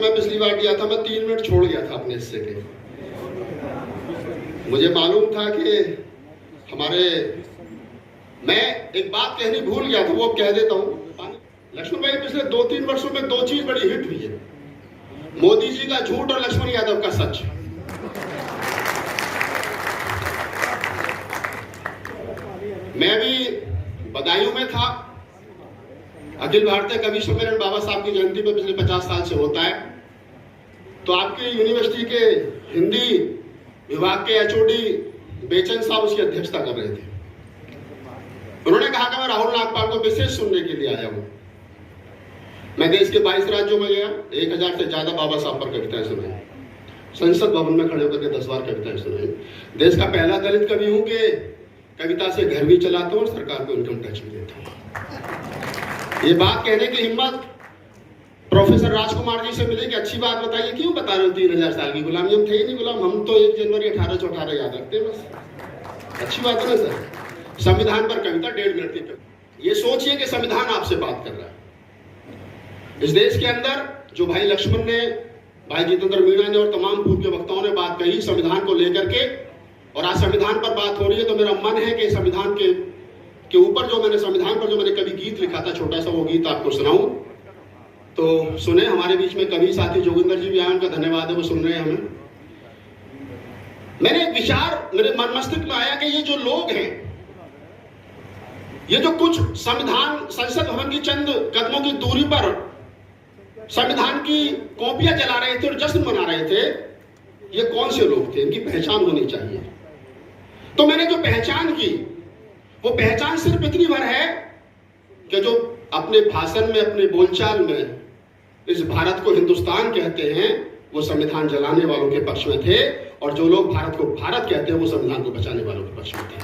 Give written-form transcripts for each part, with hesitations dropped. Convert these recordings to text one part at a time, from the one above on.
समय पिछली बार दिया था, मैं 3 मिनट छोड़ गया था अपने हिस्से के। मुझे मालूम था कि मैं एक बात कहनी भूल गया था, वो कह देता हूं। लक्ष्मण भाई, पिछले 2-3 वर्षों में 2 चीज बड़ी हिट हुई है, मोदी जी का झूठ और लक्ष्मण यादव का सच। मैं भी बदायूं में था, अखिल भारतीय कवि सम्मेलन बाबा साहब की जयंती पे पिछले 50 साल से होता है। तो आपकी यूनिवर्सिटी के हिंदी विभाग के एचओडी बेचन साहब उसकी अध्यक्षता कर रहे थे। उन्होंने कहा कि मैं राहुल नागपाल को विशेष सुनने के लिए आया हूं। मैं देश के 22 राज्यों में गया, 1000 से ज्यादा बाबा साहब पर कविताएं सुनाई, संसद भवन में खड़े होकर के 10 बार कविताएं सुनाई। देश का पहला दलित कवि हूं कि कविता से घर भी चलाता हूं और सरकार को इनकम टैक्स भी देता हूं। ये बात कहने की हिम्मत प्रोफेसर राजकुमार जी से मिली कि अच्छी बात बताइए, क्यों बता रहे हो 3000 साल की गुलामी? हम थे ही नहीं गुलाम, हम तो 1 जनवरी 1818 याद रखते हैं बस। अच्छी बात है ना सर? संविधान पर कविता 1.5 मिनट की कविता। ये सोचिए कि संविधान आपसे बात कर रहा है। इस देश के अंदर जो भाई लक्ष्मण ने, भाई जितेंद्र मीणा ने और तमाम पूर्व के वक्ताओं ने बात कही संविधान को लेकर के, और आज संविधान पर बात हो रही है, तो मेरा मन है कि संविधान के ऊपर जो मैंने संविधान पर जो मैंने कभी गीत लिखा था, छोटा सा, वो गीत आपको सुनाऊं। तो सुने। हमारे बीच में कवि साथी जोगिंदर जी भी आए, उनका धन्यवाद है, वो सुन रहे हैं हमें। मैंने एक विचार मेरे मन मस्तिष्क में आया कि ये जो लोग हैं, ये जो कुछ संविधान संसद भवन की चंद कदमों की दूरी पर संविधान की कॉपियां जला रहे थे और जश्न मना रहे थे, ये कौन से लोग थे? इनकी पहचान होनी चाहिए। तो मैंने जो पहचान की, वो पहचान सिर्फ इतनी भर है कि जो अपने भाषण में, अपने बोलचाल में इस भारत को हिंदुस्तान कहते हैं, वो संविधान जलाने वालों के पक्ष में थे, और जो लोग भारत को भारत कहते हैं, वो संविधान को बचाने वालों के पक्ष में थे।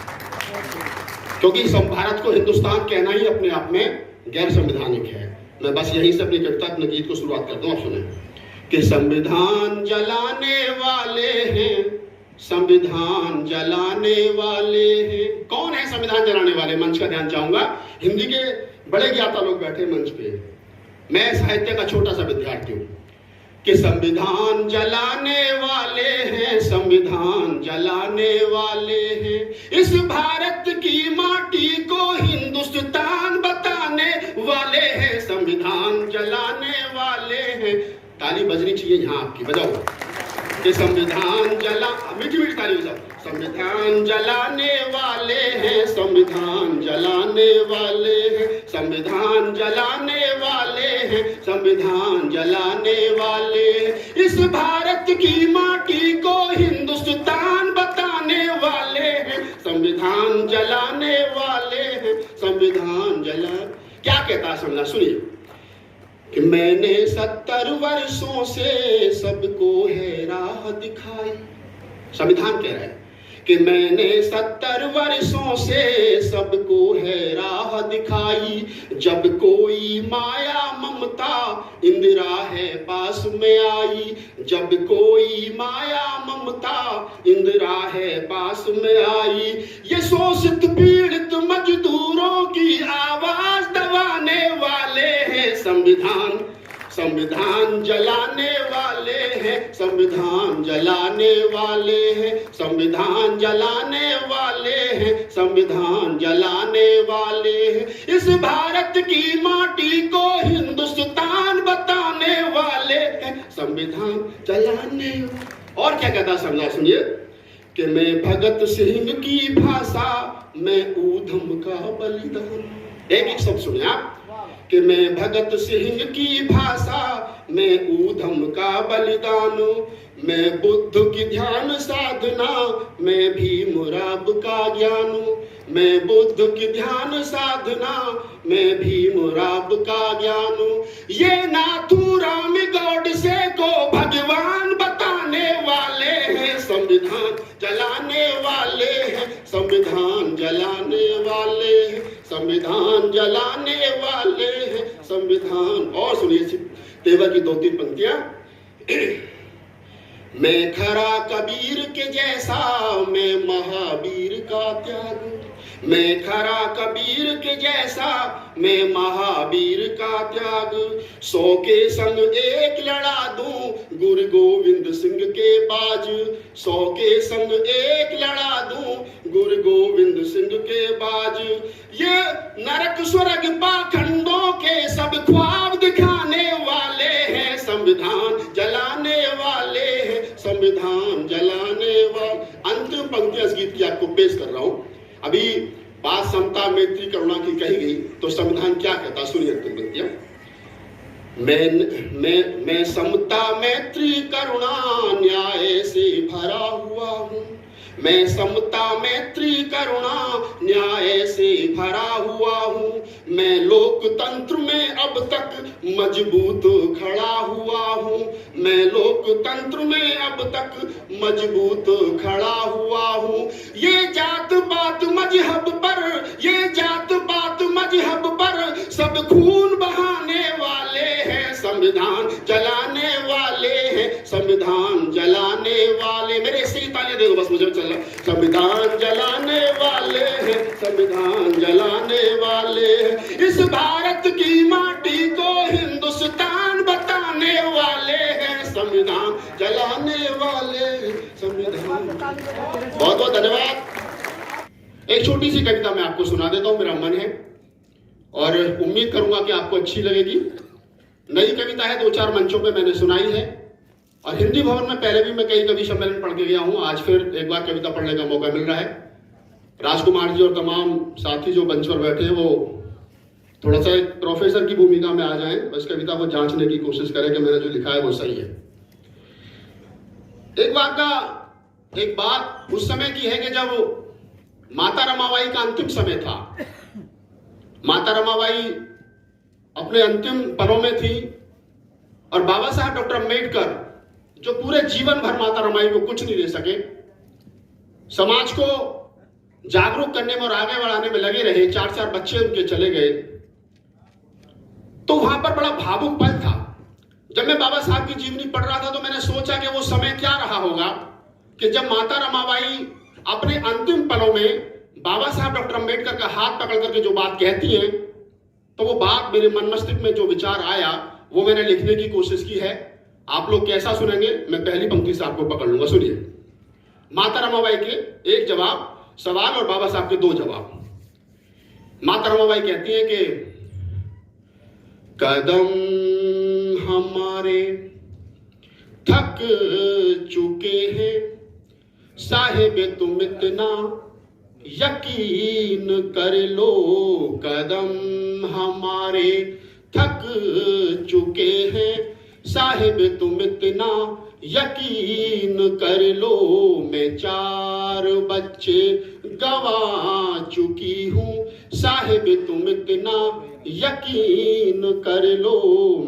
क्योंकि भारत को हिंदुस्तान कहना ही अपने आप में गैर संवैधानिक है। मैं बस यहीं से अपनी कविता, अपने गीत को शुरुआत करता हूं। आप सुने कि संविधान जलाने वाले हैं, संविधान जलाने वाले हैं। कौन है संविधान जलाने वाले? मंच का ध्यान चाहूंगा। हिंदी के बड़े ज्ञाता लोग बैठे मंच पे, मैं साहित्य का छोटा सा विद्यार्थी हूं। कि संविधान जलाने वाले हैं, संविधान जलाने वाले हैं, इस भारत की माटी को हिंदुस्तान बताने वाले हैं, संविधान जलाने वाले हैं। ताली बजनी चाहिए यहाँ आपकी, बजाओ। कि संविधान जला, मीठी मीठी ताली बजाओ। संविधान जलाने वाले हैं, संविधान जलाने वाले हैं, संविधान जलाने वाले हैं, संविधान जलाने वाले हैं, इस भारत की माटी को हिंदुस्तान बताने वाले हैं, संविधान जलाने वाले हैं, संविधान जला। क्या कहता है संविधान? सुनिए कि मैंने 70 वर्षों से सबको है राह दिखाई। संविधान कह रहा है कि मैंने 70 वर्षों से सबको है राह दिखाई, जब कोई माया ममता इंदिरा है पास में आई, जब कोई माया ममता इंदिरा है पास में आई, ये शोषित पीड़ित मजदूरों की आवाज दबाने वाले हैं, संविधान संविधान जलाने वाले हैं, संविधान जलाने वाले हैं, संविधान जलाने वाले हैं, संविधान जलाने वाले हैं, इस भारत की माटी को हिंदुस्तान बताने वाले हैं, संविधान जलाने। और क्या कहता संविधान? सुनिए कि मैं भगत सिंह की भाषा में ऊधम का बलिदान। एक शब्द सुनिए आप, कि मैं भगत सिंह की भाषा में ऊधम का बलिदान, मैं बुद्ध की ध्यान साधना में भीम राव का ज्ञान, मैं बुद्ध की ध्यान साधना में भीम राव का ज्ञान, ये नाथूराम गौडसे को भगवान बताने वाले हैं, संविधान जलाने वाले हैं, संविधान जलाने वाले हैं, संविधान जलाने वाले हैं, संविधान। और सुनिए तेवर की 2-3 पंक्तियां। मैं खरा कबीर के जैसा, मैं महावीर का त्याग, मैं खरा कबीर के जैसा, मैं महावीर का त्याग, 100 के संग एक लड़ा दूं, गुरु गोविंद सिंह के बाज, 100 के संग एक लड़ा दूं, गुरु गोविंद सिंह के बाज। ये नरक स्वर्ग पाखंडों के सब ख्वाब दिखाने वाले हैं, संविधान जलाने वाले हैं, संविधान जलाने वाले। अंतिम पंक्ति इस गीत की आपको पेश कर रहा हूं। अभी बात समता मैत्री करुणा की कही गई, तो संविधान क्या कहता, सुनिए अंतिम पंक्तियां। मैं समता मैत्री करुणा न्याय से भरा हुआ हूं, मैं समता मैत्री करुणा न्याय से भरा हुआ हूं, मैं लोकतंत्र में अब तक मजबूत खड़ा हुआ हूं, मैं लोकतंत्र में अब तक मजबूत खड़ा हुआ हूं। ये जात पात मजहब पर, ये जात पात मजहब पर सब खून बहाने वाले हैं, संविधान जलाने वाले हैं, संविधान जलाने वाले। मेरे इसी तालियां देखो बस, मुझे चल रहा। संविधान जलाने वाले हैं, संविधान जलाने वाले हैं, इस भारत की माटी को हिंदुस्तान बताने वाले हैं, संविधान जलाने वाले हैं, संविधान। बहुत बहुत धन्यवाद। एक छोटी सी कविता मैं आपको सुना देता हूं, मेरा मन है और उम्मीद करूंगा कि आपको अच्छी लगेगी। नई कविता है, 2-4 मंचों पे मैंने सुनाई है और हिंदी भवन में पहले भी मैं कई कवि सम्मेलन पढ़ के गया हूं। आज फिर एक बार कविता पढ़ने का मौका मिल रहा है। राजकुमार जी और तमाम साथी जो मंच पर बैठे हैं वो थोड़ा सा एक प्रोफेसर की भूमिका में आ जाएं, बस कविता को जांचने की कोशिश करें कि मैंने जो लिखा है वो सही है। एक बात उस समय की है कि जब माता रमाबाई का अंतिम समय था, माता रमाबाई अपने अंतिम पलों में थी और बाबा साहब डॉक्टर अम्बेडकर जो पूरे जीवन भर माता रमाबाई को कुछ नहीं दे सके, समाज को जागरूक करने में और आगे बढ़ाने में लगे रहे, 4-4 बच्चे उनके चले गए, तो वहां पर बड़ा भावुक पल था। जब मैं बाबा साहब की जीवनी पढ़ रहा था तो मैंने सोचा कि वो समय क्या रहा होगा कि जब माता रमाबाई अपने अंतिम पलों में बाबा साहब डॉक्टर अम्बेडकर का हाथ पकड़ करके जो बात कहती हैं, तो वो बात मेरे मन मस्तिष्क में जो विचार आया वो मैंने लिखने की कोशिश की है। आप लोग कैसा सुनेंगे, मैं पहली पंक्ति से आपको पकड़ लूंगा। सुनिए, माता रमाबाई के एक जवाब सवाल और बाबा साहब के 2 जवाब। माता रमाबाई कहती है कि कदम हमारे थक चुके हैं, साहिब तुम इतना यकीन कर लो, कदम हमारे थक चुके हैं, साहिब तुम इतना यकीन कर लो, मैं 4 बच्चे गवा चुकी हूँ, साहिब तुम इतना यकीन कर लो,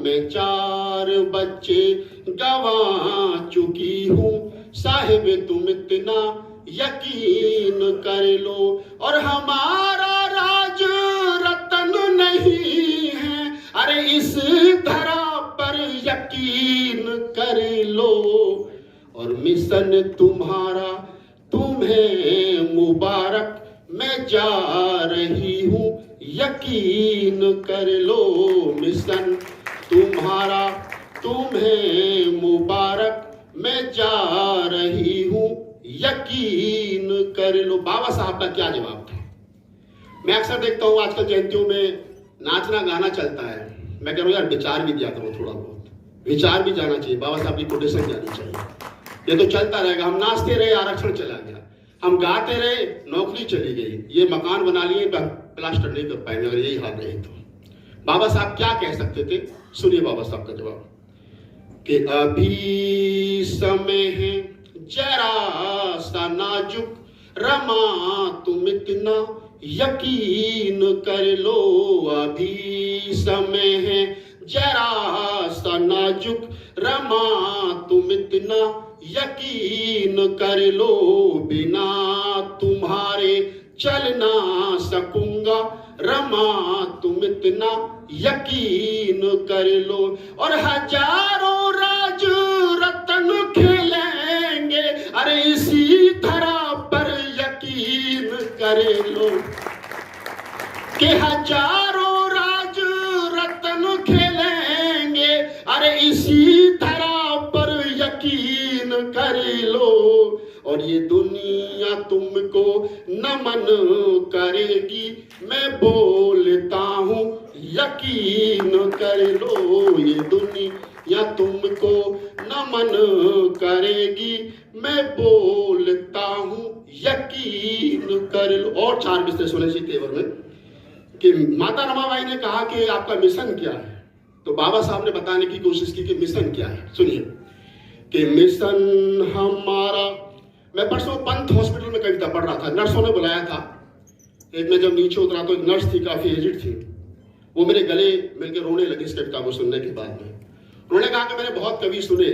मैं 4 बच्चे गवा चुकी हूँ, साहिब तुम इतना यकीन कर लो, और हमारा राज रतन नहीं है, अरे इस धरा पर यकीन कर लो, और मिशन तुम्हारा तुम्हें मुबारक, मैं जा रही हूँ यकीन कर लो, मिशन तुम्हारा तुम्हें मुबारक, मैं जा रही हूँ यकीन कर लो। बाबा साहब का क्या जवाब था? मैं अक्सर देखता हूँ आजकल जयंतियों में नाचना गाना चलता है, मैं कह रहा हूँ यार विचार भी दिया करो, थोड़ा बहुत विचार भी जाना चाहिए, बाबा साहब की कोटेशन जानी चाहिए। ये तो चलता रहेगा, हम नाचते रहे आरक्षण चला गया, हम गाते रहे नौकरी चली गई, ये मकान बना लिए प्लास्टर नहीं कर पाएंगे अगर यही हाल रही तो। बाबा साहब क्या कह सकते थे, सुनिए बाबा साहब का जवाब कि अभी समय है जरा सा नाजुक, रमा तुम इतना यकीन कर लो, अभी समय है जरा सा नाजुक, रमा तुम इतना यकीन कर लो, बिना तुम्हारे चल ना सकूंगा, रमा तुम इतना यकीन कर लो, और हजारों राज रतन खेलेंगे, अरे इसी धरा पर यकीन कर करे लो कि हजारों राज रत्न खेलेंगे, अरे इसी तरह पर यकीन कर लो। और ये दुनिया तुमको नमन करेगी, मैं बोलता हूँ यकीन कर लो। ये दुनिया तुमको नमन करेगी, मैं बोलता हूँ यकीन कर लो। और 4 बिस्तर सुने सी तेवर में कि माता रमाबाई ने कहा कि आपका मिशन क्या है, तो बाबा साहब ने बताने की कोशिश की कि मिशन क्या है। सुनिए कि मिशन हमारा, मैं परसों पंत हॉस्पिटल में कविता पढ़ रहा था, नर्सों ने बुलाया था। एक मैं जब नीचे उतरा तो एक नर्स थी, काफी एजिड थी, वो मेरे गले मिलकर रोने लगी इस कविता को सुनने के बाद में। उन्होंने कहा कि मैंने बहुत कवि सुने,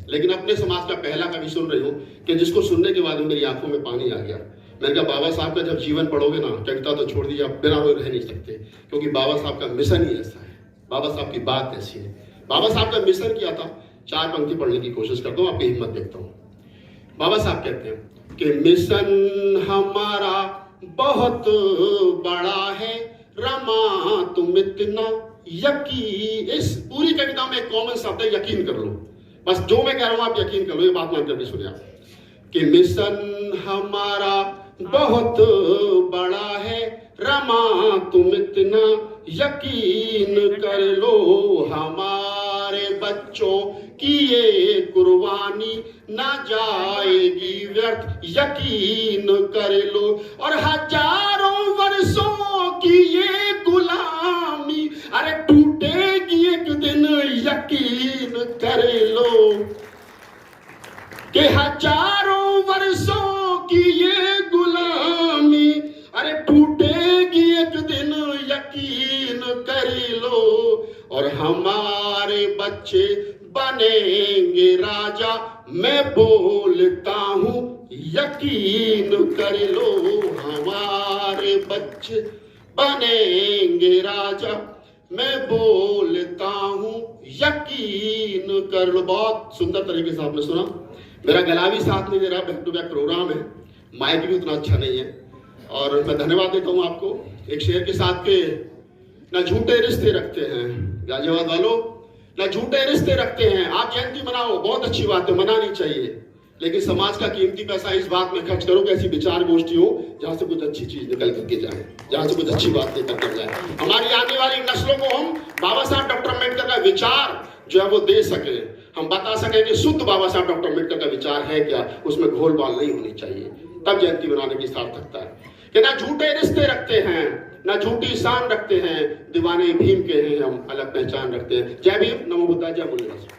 लेकिन अपने समाज का पहला कवि सुन रही हूँ कि जिसको सुनने के बाद मेरी आंखों में पानी आ गया। मैंने कहा बाबा साहब का जब जीवन पढ़ोगे ना, कविता तो छोड़ दीजिए, आप बिना रोए रह नहीं सकते, क्योंकि बाबा साहब का मिशन ही ऐसा है, बाबा साहब की बात ऐसी है। बाबा साहब का मिशन क्या था, 4 पंक्ति पढ़ने की कोशिश करता हूँ, आपकी हिम्मत देखता हूँ। बाबा साहब कहते हैं कि मिशन हमारा बहुत बड़ा है, रमा तुम इतना यकीन। इस पूरी कविता में एक कॉमन शब्द है, यकीन कर लो। बस जो मैं कह रहा हूं आप यकीन कर लो, ये बात मान करके सुनिए आप कि मिशन हमारा बहुत बड़ा है, रमा तुम इतना यकीन कर लो। हमारे बच्चों की ये कुर्बानी ना जाएगी व्यर्थ, यकीन कर लो। और हजारों वर्षों की ये गुलामी, अरे टूटेगी एक दिन, यकीन कर लो कि हजारों वर्षों की ये गुलामी, अरे टूटेगी एक दिन, यकीन कर लो। और हमारे बच्चे बनेंगे राजा, मैं बोलता हूँ यकीन कर लो। हमारे बच्चे बनेंगे राजा, मैं बोलता हूँ यकीन कर लो। बहुत सुंदर तरीके से आपने सुना। मेरा गला भी साथ नहीं दे रहा, बैक टू बैक प्रोग्राम है, माइक भी उतना अच्छा नहीं है, और मैं धन्यवाद देता हूँ आपको। एक शेर के साथ के ना झूठे रिश्ते रखते हैं, गाजियाबाद वालों, ना झूठे रिश्ते रखते हैं। आप जयंती मनाओ, बहुत अच्छी बात है, मनानी चाहिए, लेकिन समाज का कीमती पैसा इस बात में खर्च करो कि ऐसी विचार गोष्ठी हो जहां से कुछ अच्छी चीज निकल करके जाए, जहां से कुछ अच्छी बात निकल कर जाए। हमारी आने वाली नस्लों को हम बाबा साहब डॉक्टर अम्बेडकर का विचार जो है वो दे सके, हम बता सके कि शुद्ध बाबा साहब डॉक्टर अम्बेडकर का विचार है क्या, उसमें घोलबाल नहीं होनी चाहिए, तब जयंती मनाने की सार्थकता है। कि ना झूठे रिश्ते रखते हैं, ना झूठी शान रखते हैं, दीवाने भीम के हैं हम, अलग पहचान रखते हैं। जय भीम, नमो बुद्धाय, जय मुरलीधर।